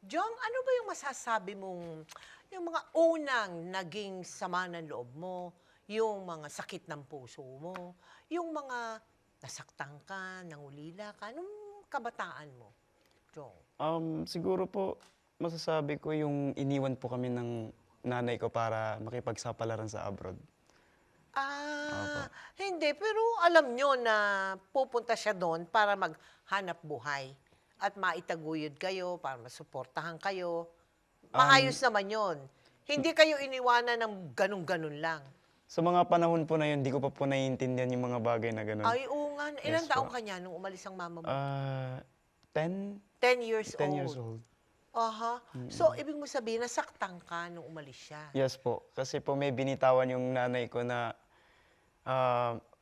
Jong, ano ba yung masasabi mong yung mga unang naging sama ng loob mo, yung mga sakit ng puso mo, yung mga nasaktan ka, nangulila ka, nung kabataan mo, Jong? Siguro po masasabi ko yung iniwan po kami ng nanay ko para makipagsapalaran sa abroad. Ah, Opo. hindi. Pero alam nyo na pupunta siya doon para maghanap buhay at maitaguyod kayo, para masuportahan kayo. Um, Maayos naman yon. Hindi kayo iniwanan ng ganun-ganun lang. sa mga panahon po na yun, di ko pa po naiintindihan yung mga bagay na gano'n. Ay, oo nga. Ilang Yes taong po. ka niya nung umalis ang mama mo? Ah, 10? 10 years 10 years old. old. Aha. So, ibig mo sabihin, nasaktan ka nung umalis siya. Yes po. Kasi po may binitawan yung nanay ko na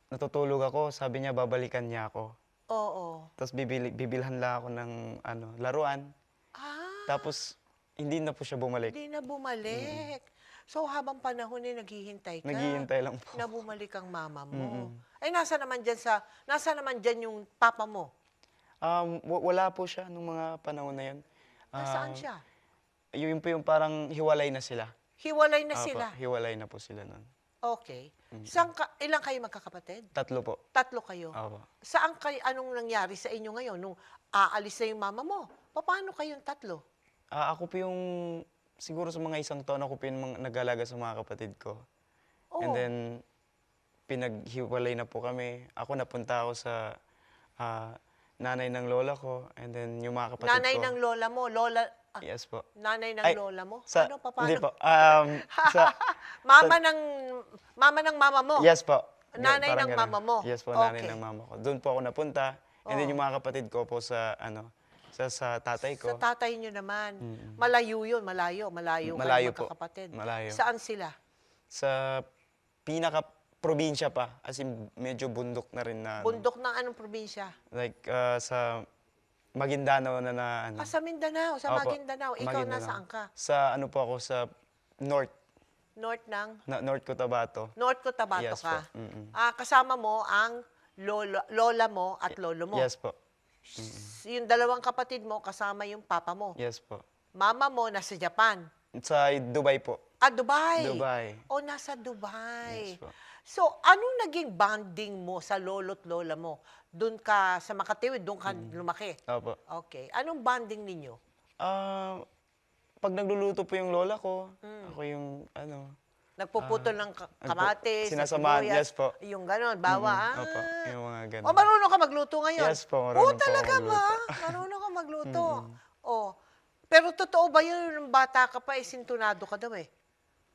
natutulog ako, sabi niya babalikan niya ako. Oo. Tapos bibilhan lang ako ng laruan. Ah, Tapos hindi na po siya bumalik. hindi na bumalik. So, habang panahon naghihintay ka Naghihintay lang po. na bumalik ang mama mo. Mm. Ay, nasa naman dyan yung papa mo? Wala po siya nung mga panahon na yun. Nasaan Ah, siya? yun po yung parang hiwalay na sila. Hiwalay na Opo, sila. hiwalay na po sila nun. Okay. Ilang kayo magkakapatid? 3 po. 3 kayo. Opo. Anong nangyari sa inyo ngayon nung aalis na yung mama mo? Paano kayong 3? Ako po yung, siguro sa mga 1 taon, ako po yung nag-alaga sa mga kapatid ko. And Oh, then, pinaghiwalay na po kami. Ako napunta ako sa nanay ng lola ko. And then, yung mga kapatid nanay ko. ng lola mo, Yes po. nanay ng Ay, lola mo? Sa, Paano? hindi po. Sa, Mama ng mama mo? yes po. Nanay Parang ng ganun. mama mo? Yes po, nanay Okay. ng mama ko. Doon po ako napunta. And then Oh. yung mga kapatid ko po sa, sa tatay Sa ko. tatay nyo naman. Malayo yun, malayo. Malayo kayo Malayo po. magkakapatid. Malayo. Saan sila? Sa pinaka-probinsya pa. As in, medyo bundok na rin na. Bundok ng anong probinsya? Like, sa Maguindanao na Sa Mindanao, sa Opo, Maguindanao. Ikaw Maguindanao. nasaan ka? Sa po ako, sa North. North ng? North Cotabato. North Cotabato Yes ka. po. Kasama mo ang lola mo at lolo mo. Yes po. Yung dalawang kapatid mo, kasama yung papa mo. Yes po. Mama mo, nasa Japan. Sa Dubai po. Dubai. Dubai. O, nasa Dubai. Yes po. So, anong naging bonding mo sa lolo't lola mo? Doon ka sa Makatiwid, doon ka lumaki? Opo. Okay. Anong bonding ninyo? Pag nagluluto po yung lola ko, ako yung Nagpuputol ng kamatis, sinasamahan, sibuyas, yes po. yung gano'n, bawa. Opo, yung mga ganun. O, marunong ka magluto ngayon? Yes po, marunong po ako talaga ba? magluto. Marunong ka magluto. Pero totoo ba yun, nung bata ka pa, sintunado ka daw eh?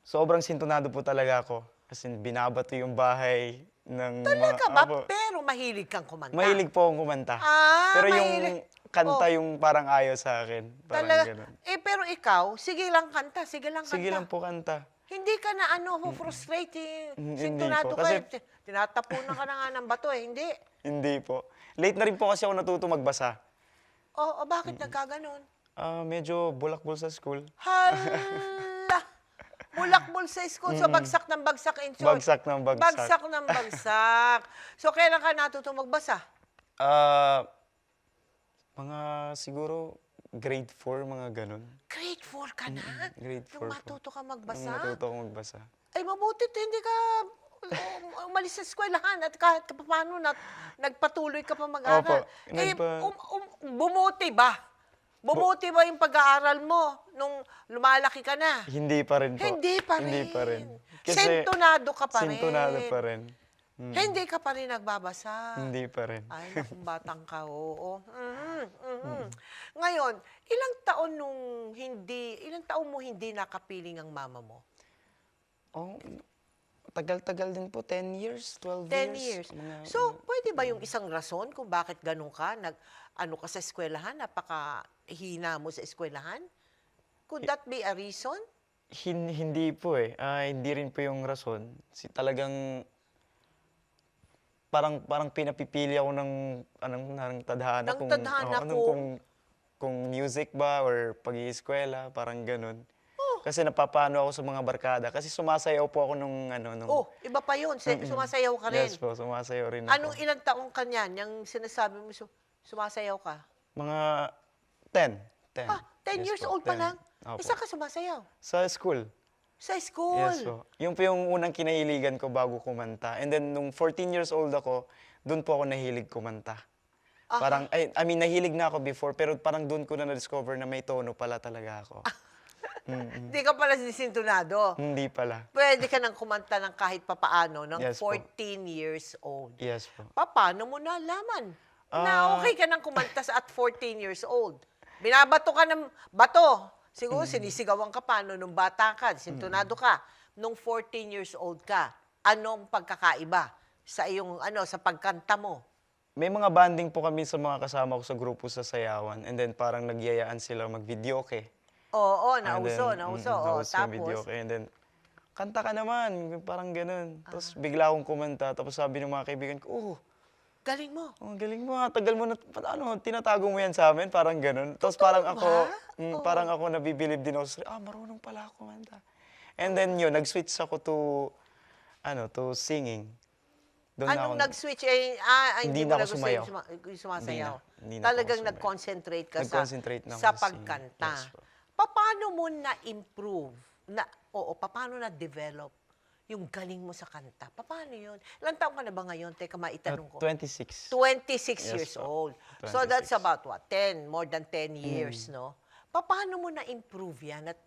Sobrang sintonado po talaga ako. Kasi binabato yung bahay ng Talaga mga... ba? Opo. Pero mahilig kang kumanta. Mahilig po akong kumanta. Pero mahilig. yung kanta yung parang ayaw sa akin. Parang Talaga. ganun. Pero ikaw, sige lang kanta, sige lang kanta. Sige lang po kanta. Hindi ka na frustrating, Hindi sintunado po. ka. Kasi- Tinatapunan ka na nga ng bato eh, hindi. Hindi po. Late na rin po kasi ako natuto magbasa. Bakit nagkaganon? Medyo bulakbol sa school. Hala! Bulakbol sa school, so bagsak ng bagsak in short. Bagsak ng bagsak. Bagsak ng bagsak. So, kailan ka natuto magbasa? Mga siguro grade 4, mga ganun. Grade 4 ka na? Grade 4 Nung po. matuto ka Nung magbasa? natuto ako magbasa. Ay, mabutit, hindi ka umalis sa eskwelahan at kahit paano nagpatuloy ka pa mag-aral. Opo, Bumuti ba? Bumuti ba yung pag-aaral mo nung lumalaki ka na? Hindi pa rin po. Hindi pa rin. Hindi pa rin. Sintonado ka pa rin. Sintonado pa rin. Hindi ka pa rin nagbabasa. Hindi pa rin. Ay, nakong batang ka, oo. Ngayon, ilang taon mo hindi nakapiling ang mama mo? Oh, tagal-tagal din po. 10 years, 12 10 years. years. So, pwede ba yung isang rason kung bakit ganun ka? Ano ka sa eskwelahan? Napakahina mo sa eskwelahan? Could that be a reason? Hindi po eh. Hindi rin po yung rason. Talagang parang pinapipili ako ng tadhana. Ng tadhana kung music ba or pag-iiskwela, parang ganun. Kasi napapano ako sa mga barkada. Kasi sumasayaw po ako nung Iba pa yun. Sumasayaw ka rin. Yes po, sumasayaw rin ako. Anong ilang taong ka niyan? Yung sinasabi mo, sumasayaw ka? Mga 10. 10. 10 Yes years po, old pa 10. lang? Opo. Isa ka sumasayaw? Sa school. Sa school? Yes po. Yun po yung unang kinahiligan ko bago kumanta. And then, nung 14 years old ako, doon po ako nahilig kumanta. Parang, I mean, nahilig na ako before, pero parang doon ko na na-discover na may tono pala talaga ako. Hindi ka pala disintonado. Hindi pala. Pwede ka nang kumanta ng kahit papaano ng Yes po. 14 years old. Yes po. Paano mo nalaman na Ah. okay ka nang kumanta at 14 years old? Binabato ka ng bato. Siguro sinisigawan ka pa nung bata ka, sintonado ka. Nung 14 years old ka, anong pagkakaiba sa iyong sa pagkanta mo? May mga banding po kami sa mga kasama ko sa grupo sa Sayawan. And then parang nagyayaan sila mag-videoke. Oo, And then, nauso. nauso yung Tapos, videoke. And then, kanta ka naman. Parang ganun. Tapos bigla akong kumanta. Tapos sabi ng mga kaibigan ko, oh, galing mo. ang galing mo, tagal mo na, tinatago mo yan sa amin, parang ganun. Tapos parang ako, ba? parang ako nabibilib din ako sa, marunong pala ako kumanta. And then yun, nag-switch ako to singing. Doon na Anong ako- nag-switch? Hindi mo na ako sumayaw. sumasayaw. Hindi na ako Talagang sumayaw. nag-concentrate ka Nag-concentrate na ako sa sa singing. pagkanta. Yes po. Paano mo na-improve? Paano na-develop yung galing mo sa kanta? Paano yun? Ilang taon ka na ba ngayon? Teka, maitanong ko. 26. 26 Yes years po. old. So 26. that's about what? 10, more than 10 years, no? Paano mo na-improve yan at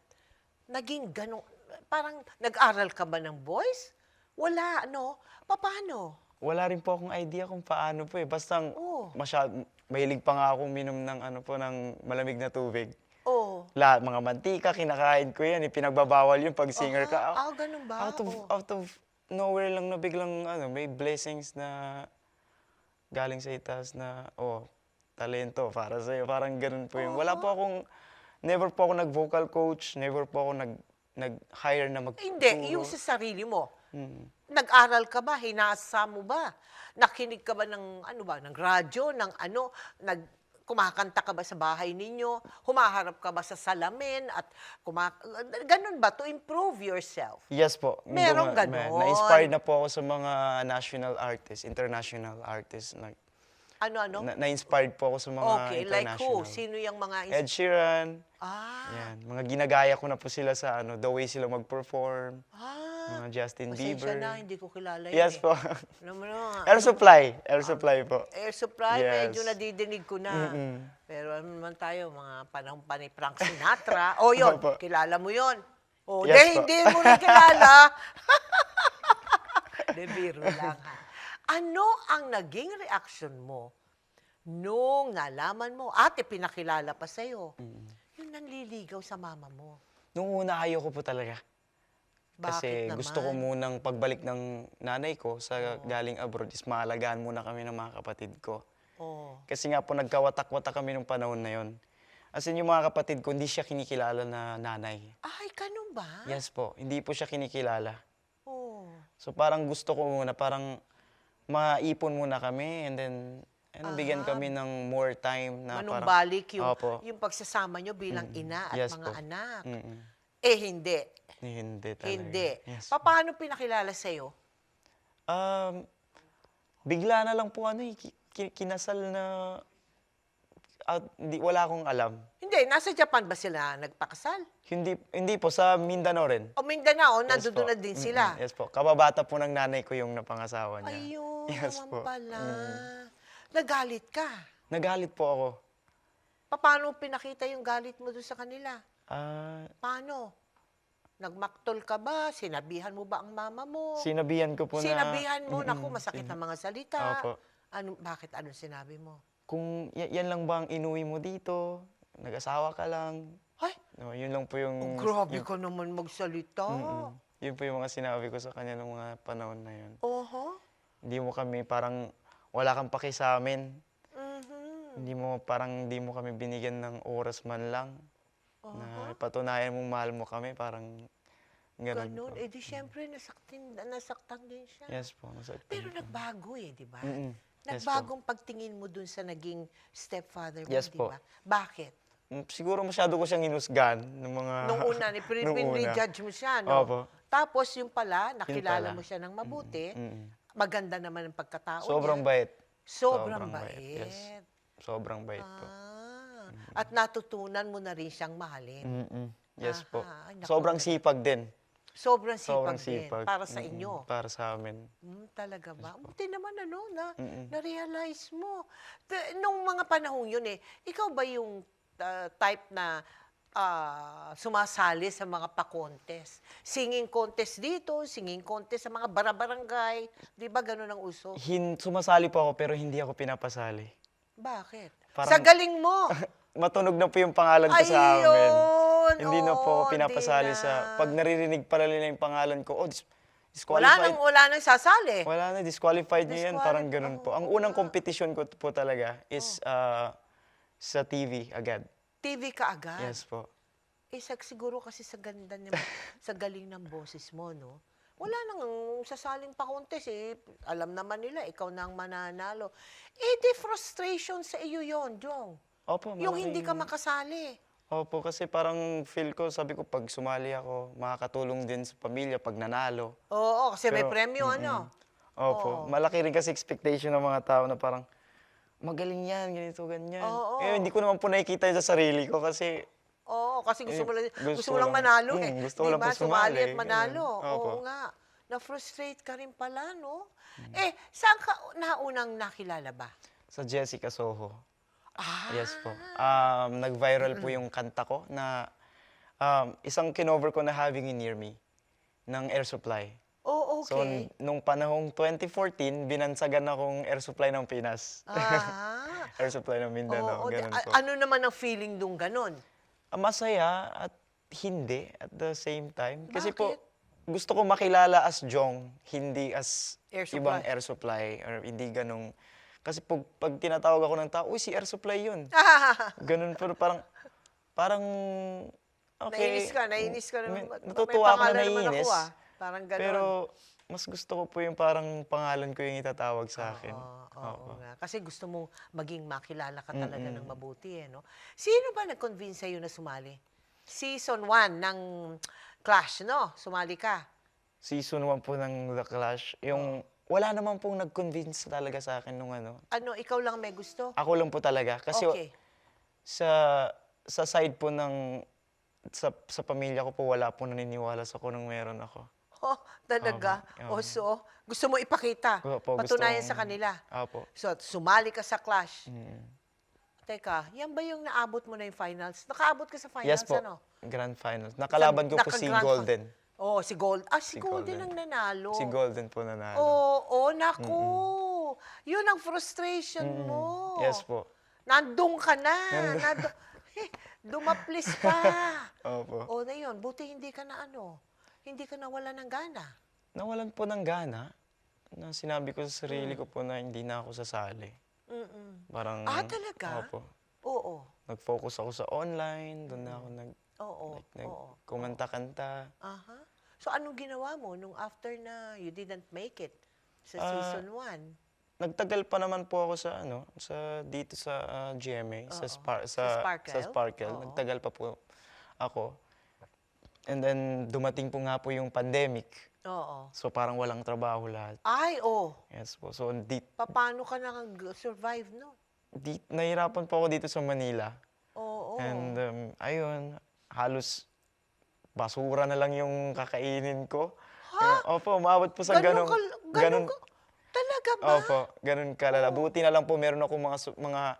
naging ganong, parang nag-aral ka ba ng voice? Wala, no? Paano? Wala rin po akong idea kung paano po eh. Basta Oh. mahilig pa nga akong minom ng ng malamig na tubig. Oh. Lahat, mga mantika, kinakain ko yan. Pinagbabawal yun pag singer ka. Ganun ba? Out of nowhere lang na biglang may blessings na galing sa itaas na, talento para sa'yo. Parang ganun po yun. Never po ako nag-vocal coach, never po ako nag-hire na magtuturo. Hindi, yung sa sarili mo. Nag-aral ka ba? Hinasa mo ba? Nakinig ka ba ng ng radyo, kumakanta ka ba sa bahay ninyo? Humaharap ka ba sa salamin at ganun ba to improve yourself? Yes po. Merong ganon. Na-inspired na po ako sa mga national artists, international artists. Na-inspired po ako sa mga Okay, like who? international. Sino yung mga Ed Sheeran. Ah. Yan. Mga ginagaya ko na po sila sa the way sila mag-perform. Mga Justin Pasensya Bieber. na, hindi ko kilala yun Yes po. Alam mo na, Air Supply. Air Supply po. Air Supply, Yes. medyo nadidinig ko na. Pero ano naman tayo, mga panahon pa ni Frank Sinatra. Yun, Opo. kilala mo yun. Yes po. Hindi mo na kilala. De, biro lang ha. Ano ang naging reaction mo nung nalaman mo, pinakilala pa sa'yo, yung nanliligaw sa mama mo? Nung una, ayoko po talaga. Bakit Kasi naman? gusto ko munang pagbalik ng nanay ko sa galing abroad is maalagaan muna kami ng mga kapatid ko. Oh. Kasi nga po nagkawatak-watak kami nung panahon na yon. As in, yung mga kapatid ko, hindi siya kinikilala na nanay. Ay, ganun ba? Yes po, hindi po siya kinikilala. Oh. So parang gusto ko muna, parang maipon muna kami and then bigyan kami ng more time na Manumbalik Opo. yung pagsasama nyo bilang ina at Yes mga po. anak. Mm-mm. Hindi. Hindi talaga. Hindi. Yes. Paano pinakilala sa'yo? Bigla na lang po kinasal na wala akong alam. Hindi, nasa Japan ba sila nagpakasal? Hindi po, sa Mindanao rin. O Mindanao, Yes nandoon po. na din sila. Yes po. Kababata po ng nanay ko yung napangasawa niya. Ayun, Yes naman po. pala. Nagalit ka. Nagalit po ako. Paano pinakita yung galit mo doon sa kanila? Paano? Nagmaktol ka ba? Sinabihan mo ba ang mama mo? Sinabihan ko po Sinabihan mo, naku, masakit ang mga salita. Opo. Bakit? Anong sinabi mo? Kung yan lang ba ang inuwi mo dito, nag-asawa ka lang. Ay, No, yun lang po yung... grabe ka naman magsalita. Yun po yung mga sinabi ko sa kanya nung mga panahon na yun. Oho. Hindi mo kami parang wala kang paki sa amin. Mhm. Hindi mo kami binigyan ng oras man lang. Na patunayan mong mahal mo kami, parang ganun Ganun. po. Di syempre, nasaktan din siya. Yes po. Nasaktan Pero po. nagbago di ba? Yes Nagbagong pagtingin mo dun sa naging stepfather mo, Yes di po. ba? Bakit? Siguro masyado ko siyang inusgan ng mga... Nung una, nung una. pinrejudge mo siya, no? Opo. Tapos yung pala, nakilala pala. mo siya ng mabuti, maganda naman ang pagkatao Sobrang niya. bait. Sobrang Sobrang bait, bait. yes. Sobrang bait po. At natutunan mo na rin siyang mahalin. Mm. Yes po. Aha, ay naku, Sobrang magaling. sipag din. Sobrang Sobrang sipag din sipag. para sa inyo. Para sa amin. Talaga ba? Buti naman Mm. na-realize mo. Nung mga panahon yun ikaw ba yung type na sumasali sa mga pa-contest? Singing contest dito, singing contest sa mga barabarangay. Di ba ganun ang uso? Sumasali po ako pero hindi ako pinapasali. Bakit? Parang- Sa galing mo! Matunog na po yung pangalan ko sa amin. Ayun! Hindi na po ako Oo, pinapasali hindi sa... na. Pag naririnig pala nila yung pangalan ko, disqualified. Wala nang sasali. Wala na, disqualified niyo yan. Parang ganun po. Ang unang Oo. competition ko po talaga is sa TV agad. TV ka agad. Yes po. Siguro kasi sa ganda niya, sa galing ng boses mo, no? Wala nang sasaling pa contest Alam naman nila, ikaw na ang mananalo. Di frustration sa iyo yon, Jong. Opo, Yung hindi ka malaking- makasali. Opo, kasi parang feel ko, sabi ko, pag sumali ako, makakatulong din sa pamilya pag nanalo. Oo, kasi may Pero- premyo, ano? Opo. Malaki rin kasi expectation ng mga tao na parang, magaling yan, ganito, ganyan. Oo. Hindi ko naman po nakikita yun sa sarili ko kasi Oo, kasi gusto mo lang, gusto gusto mo lang lang. manalo Gusto ko lang Diba? po sumali, At manalo. ganun. Opo. Oo nga. Na-frustrate ka rin pala, no? Saan ka naunang nakilala ba? sa Jessica Soho. Ah, Yes po. Nag-viral po yung kanta ko na isang kinover ko na Having You Near Me ng Air Supply. oh, So, okay. nung panahong 2014, binansagan akong Air Supply ng Pinas. Ah, Air Supply ng Mindanao, oo. ganun po. Ano naman ang feeling nung ganon? Masaya at hindi at the same time. Kasi po, Bakit? gusto ko makilala as Jong, hindi as Air Supply. ibang Air Supply or hindi ganong... Kasi pag tinatawag ako ng tao, uy, si Air Supply yun. Ganun, pero parang, okay. Nainis ka. May- May Natutuwa ako na pangalan naman naiinis. ako, Parang ganon. Pero, mas gusto ko po yung parang pangalan ko yung itatawag sa akin. Oo nga. Kasi gusto mo maging makilala ka talaga ng mabuti, no? Sino ba nag-convince sa'yo na sumali? Season 1 ng Clash, no? Sumali ka. Season 1 po ng The Clash, yung wala naman pong nag-convince talaga sa akin nung ano. Ikaw lang may gusto? Ako lang po talaga. Kasi Okay. sa side po ng, sa pamilya ko po, wala po naniniwala sa nung meron ako. Oh, talaga? Opo. So, gusto mo ipakita? Opo, gusto Patunayan kong- sa kanila? Opo. So, sumali ka sa Clash. Teka, yan ba yung naabot mo na yung finals? Nakaabot ka sa finals, Yes po, ano? Grand Finals. Nakalaban ko po si Naka-grand Golden. Oh, si Gold. Si Golden Golden. ang nanalo. Si Golden po nanalo. Oo, naku. Yun ang frustration mo. Yes po. Nandun ka na. Dumaplis ka. Opo. O na yun, buti hindi ka na hindi ka nawala ng gana. Nawalan po ng gana na sinabi ko sa sarili ko po na hindi na ako sasali. Parang, Talaga? Opo. Oo. Nag-focus ako sa online, doon na ako Oo. kumanta-kanta. Aha. So, anong ginawa mo nung after na you didn't make it sa season 1? Nagtagal pa naman po ako dito sa GMA, sa Sparkle? sa Sparkle. Oo. Nagtagal pa po ako. And then dumating po nga po yung pandemic. Oo. So parang walang trabaho lahat. Ay, Yes po. So paano ka nag-survive, no? nahirapan po ako dito sa Manila. Oo. And ayun, halos basura na lang yung kakainin ko. Opo, umabot po sa ganong... Talaga ba? Opo, ganun kalala. Buti na lang po meron ako mga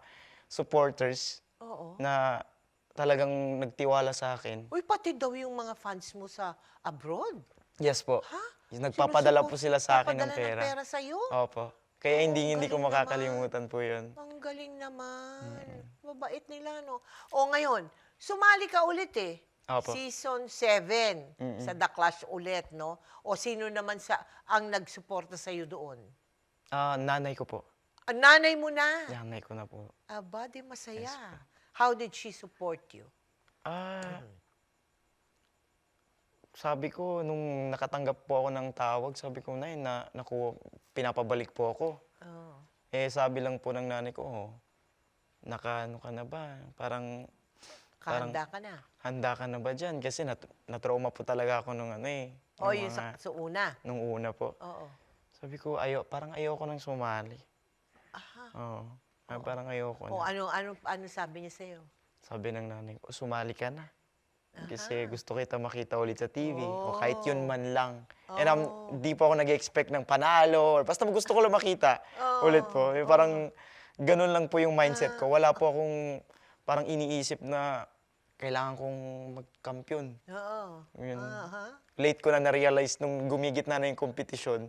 supporters Oo. na talagang nagtiwala sa akin. Uy, pati daw yung mga fans mo sa abroad. Yes po. Ha? Nagpapadala po sila sa akin ng Papadala pera. ng pera sa'yo? Opo. Kaya hindi ko galing makakalimutan po yun. Ang galing naman. Mabait nila, no? O ngayon, sumali ka ulit Opo. Season 7 sa The Clash ulit, no? O sino naman ang nagsuporta sa'yo doon? Nanay ko po. Ang nanay mo na. Nanay ko na po. Aba, di masaya. How did she support you? Sabi ko, nung nakatanggap po ako ng tawag, sabi ko, Nay, pinapabalik po ako. Oh. Sabi lang po ng nanay ko, ano ka na ba? Parang Kahanda ka na. handa ka na ba dyan? Kasi natrauma po talaga ako nung O, yun sa una. nung una po. Oo. Sabi ko, parang ayoko nang sumali. Aha. Oo. Parang ayoko O, na. ano sabi niya sa'yo? Sabi ng nanay ko, sumali ka na. Kasi gusto kita makita ulit sa TV. O kahit yun man lang. And di po ako nag-expect ng panalo. Or basta gusto ko lang makita ulit po. Parang ganun lang po yung mindset ko. Wala po akong parang iniisip na kailangan kong magkampiyon. Oo. Yun. Aha. Late ko na na-realize nung gumigit na yung kompetisyon.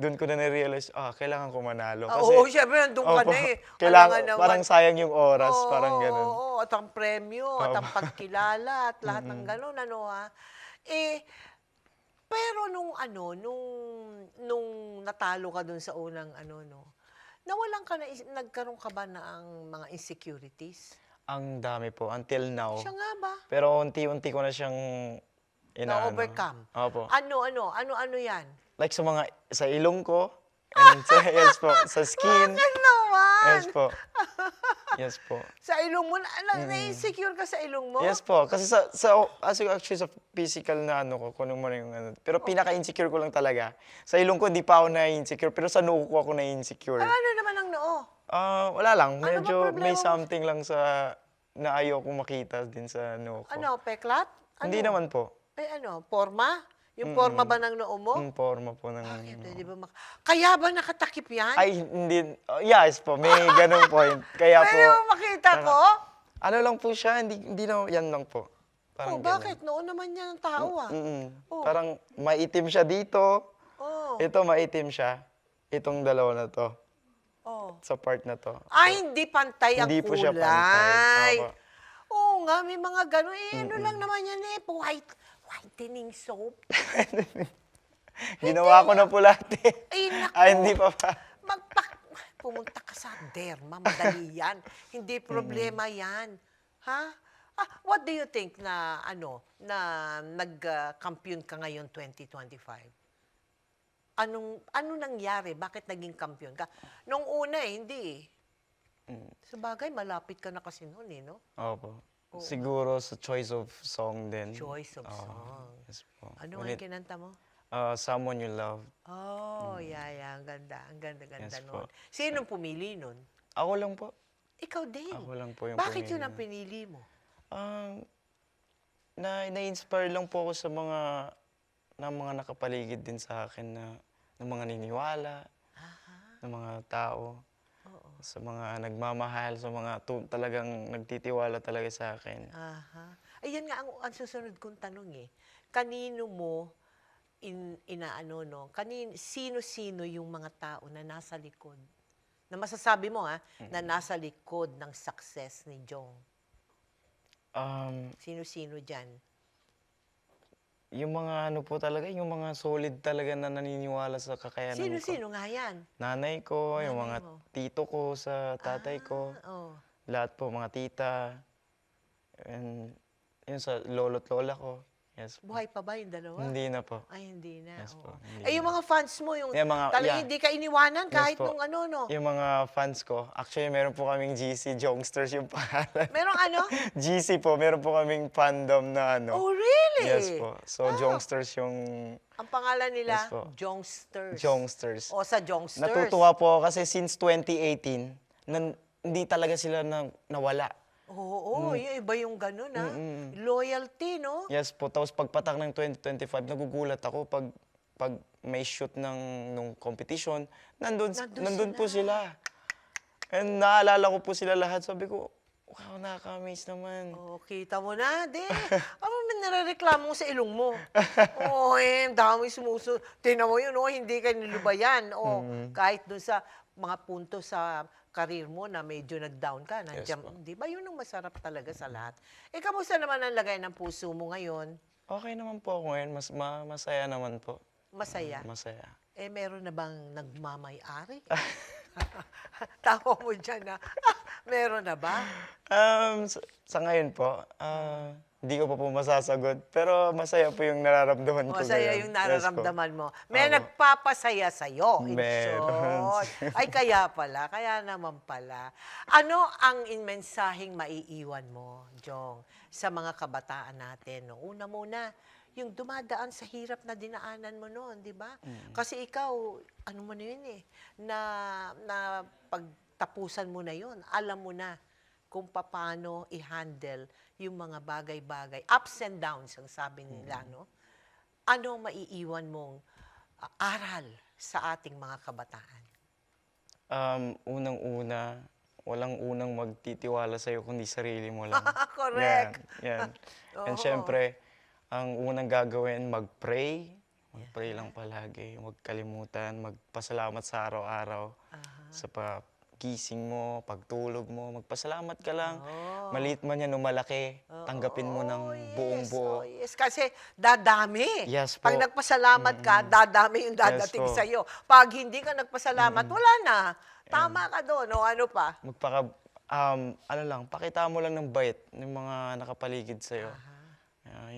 Doon ko na na-realize, kailangan ko manalo. Oo, syempre, nandun ka Opo, na eh. kailangan, Alangan parang naman. sayang yung oras, parang Oo, ganun. oo, at ang premyo, at ang pagkilala, at lahat ng ganun, ano ha. Eh, pero nung natalo ka dun sa unang nawalan ka na, nagkaroon ka ba ng mga insecurities? Ang dami po, until now. Siya nga ba? Pero unti-unti ko na siyang Na-overcome? Opo. Ano yan? Like sa ilong ko, and yes po, sa skin. Bakit naman? Yes po. Yes po. Sa ilong mo, na-insecure ka sa ilong mo? Yes po. Kasi actually sa physical na ko, kung ano man yung Pero pinaka-insecure ko lang talaga. Sa ilong ko, di pa ako na-insecure. Pero sa noo ko ako na-insecure. Ano naman ang noo? Wala lang. Ano ba Medyo problema may mo? something lang na ayaw kong makita din sa noo ko. Peklat? Hindi naman po. Forma? Yung forma ba ng noo mo? Yung forma po ng... Di ba kaya ba nakatakip yan? Ay, hindi. Yes po, may ganung point. Kaya po, Pwede mo makita ko? ano lang po siya, hindi na, yan lang po. Parang ganun. Bakit? Noo naman yan ng tao Parang maitim siya dito, Oh. ito maitim siya, itong dalawa na to, Oh. sa part na to. Hindi pantay ang Hindi po kulay. siya pantay. Opo. Oo nga, may mga gano'n. Ano lang naman yan whitening soap. Ginawa ko na po lahat eh. Ay, naku. Hindi pa pa. Pumunta ka sa derma, madali yan. Hindi problema yan. Ha? What do you think na nag-kampiyon ka ngayon 2025? Anong nangyari? Bakit naging kampiyon ka? Nung una hindi eh. Sa bagay, malapit ka na kasi noon eh, no? Opo. Siguro sa choice of song din. Choice of song. Yes po. Ano ang kinanta mo? Someone You Love. Oh, yeah. Ang ganda. Ang ganda-ganda Yes nun. po. Sinong pumili nun? Ako lang po. Ikaw din. Ako lang po yung Bakit pumili yun ang nun. pinili mo? Na-inspire lang po ako sa mga nakapaligid din sa akin ng mga niniwala, ng mga tao, sa mga nagmamahal, sa mga talagang nagtitiwala talaga sa akin. Ayan nga ang susunod kong tanong eh. Kanino mo sino-sino yung mga tao na nasa likod? Na masasabi mo na nasa likod ng success ni Jong. Sino-sino dyan? Yung mga po talaga, yung mga solid talaga na naniniwala sa kakayanan ko. Sino-sino nga yan? Nanay ko, yung mga mo. tito ko sa tatay ko, Oh. lahat po, mga tita, and yun sa lolo't lola ko. Yes po. Buhay pa ba yung dalawa? Hindi na po. Ay, hindi na. Yes po, oo. hindi Yung mga fans mo, yung talagang hindi ka iniwanan kahit po. nung no? Yung mga fans ko, actually meron po kaming GC, Jongsters yung pangalan. Merong GC po, meron po kaming fandom na Oh, really? Yes po. So, Jongsters yung Ang pangalan nila, Yes po. Jongsters. Jongsters. O sa Jongsters. Natutuwa po ako kasi since 2018, hindi talaga sila nawala. Oo, yung iba yung ganun, Loyalty, no? Yes po. Tapos pagpatak ng 2025, nagugulat ako pag may shoot nung competition, nandun po sila. And naalala ko po sila lahat. Sabi ko, wow, nakaka-amaze naman. Oh, kita mo na, Ano man nare-reklamo mo sa ilong mo? Dami sumusunod. Tingnan mo yun, hindi ka nilubayan. Kahit dun sa mga punto sa career mo na medyo nag-down ka. Yes po. Di ba yun ang masarap talaga sa lahat? Kamusta naman ang lagay ng puso mo ngayon? Okay naman po ako ngayon. Masaya naman po. Masaya? Masaya. Meron na bang nagmamay-ari? Tawa mo dyan na, meron na ba? Sa ngayon po, hindi ko pa po masasagot. Pero masaya po yung nararamdaman ko Masaya ngayon. yung Yes po. nararamdaman mo. May nagpapasaya sa'yo. In Meron. short. Ay, kaya naman pala. Ano ang mensaheng maiiwan mo, Jong, sa mga kabataan natin? No? Una muna, yung dumadaan sa hirap na dinaanan mo noon, di ba? Kasi ikaw, ano mo na yun na pagtapusan mo na yun, alam mo na kung paano i-handle yung mga bagay-bagay, ups and downs ang sabi nila, no? Ano maiiwan mong aral sa ating mga kabataan? Unang-una, walang unang magtitiwala sa'yo kundi sarili mo lang. Correct. Yan. And Oo. syempre, ang unang gagawin, mag-pray. Mag-pray lang palagi. Huwag kalimutan. Magpasalamat sa araw-araw. Sa pagising mo, pagtulog mo. Magpasalamat ka lang. Oo. Maliit man yan o malaki, tanggapin mo ng buong buo. Oh, yes. Kasi dadami. Yes po. Pag nagpasalamat ka, dadami yung dadating Yes po. sa'yo. Pag hindi ka nagpasalamat, wala na. Tama ka doon. O ano pa? Pakita mo lang ng bait ng mga nakapaligid sa'yo.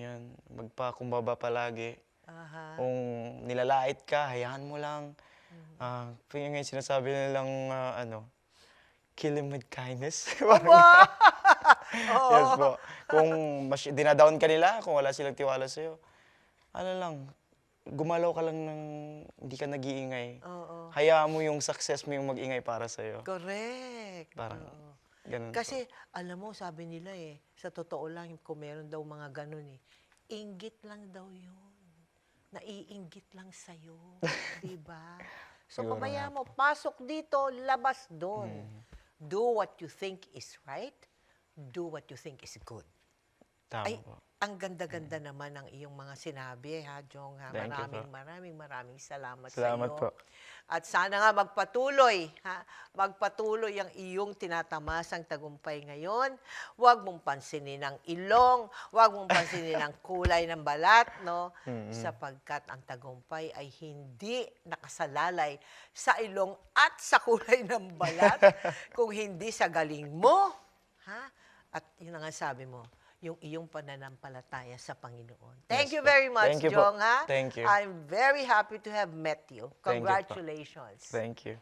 Yan, magpakumbaba palagi. Aha. Kung nilalait ka, hayaan mo lang. Yung ngayon sinasabi nilang, kill him with kindness. Aba! Yes po. Kung dinadown ka nila, kung wala silang tiwala sa'yo, gumalaw ka lang ng hindi ka nag-iingay. Oo. Hayaan mo yung success mo yung mag-ingay para sa'yo. Correct. Parang, Oo. ganun po. Kasi, alam mo, sabi nila sa totoo lang, kung meron daw mga ganun inggit lang daw yun. Naiinggit lang sa'yo. Diba? So, Siguro kamaya nga mo, pasok dito, labas doon. Do what you think is right. Do what you think is good. Tama Ay, po. ang ganda-ganda naman ng iyong mga sinabi, ha, Jong. Ha? Thank you po. Maraming salamat sa Salamat iyo. po. At sana nga magpatuloy, ha? Magpatuloy ang iyong tinatamasang tagumpay ngayon. Huwag mong pansinin ang ilong, huwag mong pansinin ang kulay ng balat, no? Sapagkat ang tagumpay ay hindi nakasalalay sa ilong at sa kulay ng balat, kung hindi sa galing mo, ha? At yun ang sabi mo, yung iyong pananampalataya sa Panginoon. Thank Yes you po. very much, Thank you po. Jong, ha? Thank you. I'm very happy to have met you. Thank you po. Congratulations. Thank you.